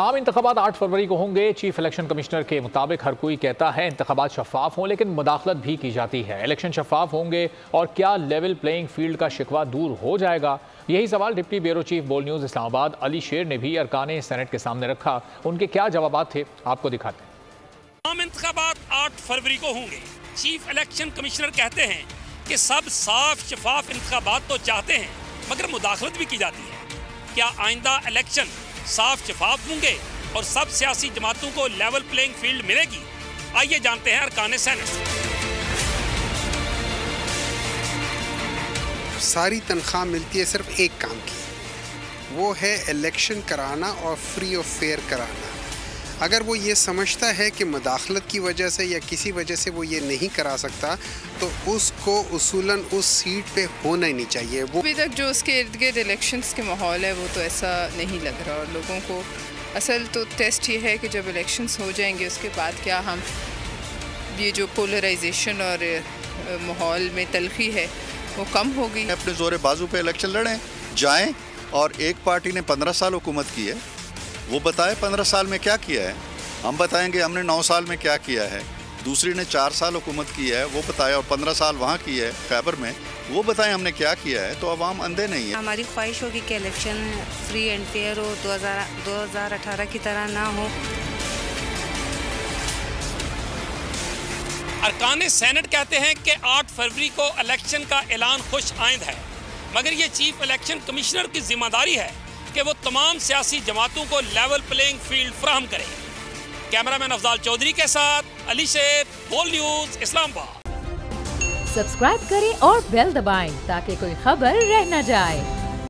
आम इंतखाबात 8 फरवरी को होंगे। चीफ इलेक्शन कमिश्नर के मुताबिक हर कोई कहता है इंतखाबात शफाफ हों, लेकिन मुदाखलत भी की जाती है। इलेक्शन शफाफ होंगे और क्या लेवल प्लेइंग फील्ड का शिकवा दूर हो जाएगा? यही सवाल डिप्टी ब्यूरो चीफ बोल न्यूज़ इस्लामाबाद अली शेर ने भी अरकान सेनेट के सामने रखा। उनके क्या जवाब थे, आपको दिखाते हैं। आम इंतखाबात 8 फरवरी को होंगे। चीफ इलेक्शन कमिश्नर कहते हैं कि सब साफ शफाफ इंतखाबात तो चाहते हैं, मगर मुदाखलत भी की जाती है। क्या आइंदा इलेक्शन साफ शफाफ होंगे और सब सियासी जमातों को लेवल प्लेइंग फील्ड मिलेगी? आइए जानते हैं अरकान सेनेट से। सारी तनख्वाह मिलती है सिर्फ एक काम की, वो है इलेक्शन कराना और फ्री और फेयर कराना। अगर वो ये समझता है कि मुदाखलत की वजह से या किसी वजह से वो ये नहीं करा सकता, तो उसको उसूलन उस सीट पे होना ही नहीं चाहिए। वो अभी तक जो उसके इर्द गिर्द इलेक्शंस के माहौल है वो तो ऐसा नहीं लग रहा, और लोगों को असल तो टेस्ट ये है कि जब इलेक्शंस हो जाएंगे उसके बाद क्या हम ये जो पोलराइजेशन और माहौल में तलखी है वो कम होगी। अपने जोरे बाजू पे इलेक्शन लड़ें, जाएं, और एक पार्टी ने 15 साल हुकूमत की है, वो बताए 15 साल में क्या किया है। हम बताएंगे हमने 9 साल में क्या किया है। दूसरी ने 4 साल हुकूमत की है, वो बताए, और 15 साल वहाँ की है खैबर में, वो बताएं हमने क्या किया है। तो अवाम अंधे नहीं है। हमारी ख्वाहिश होगी कि इलेक्शन फ्री एंड फेयर हो, 2018 की तरह ना हो। अरकान सेनेट कहते हैं कि 8 फरवरी को इलेक्शन का ऐलान खुश आइंद है, मगर ये चीफ इलेक्शन कमिश्नर की जिम्मेदारी है कि वो तमाम सियासी जमातों को लेवल प्लेइंग फील्ड फराहम करें। कैमरामैन अफजाल चौधरी के साथ अली शेर, बोल न्यूज़ इस्लामाबाद। सब्सक्राइब करें और बेल दबाएं ताकि कोई खबर रह न जाए।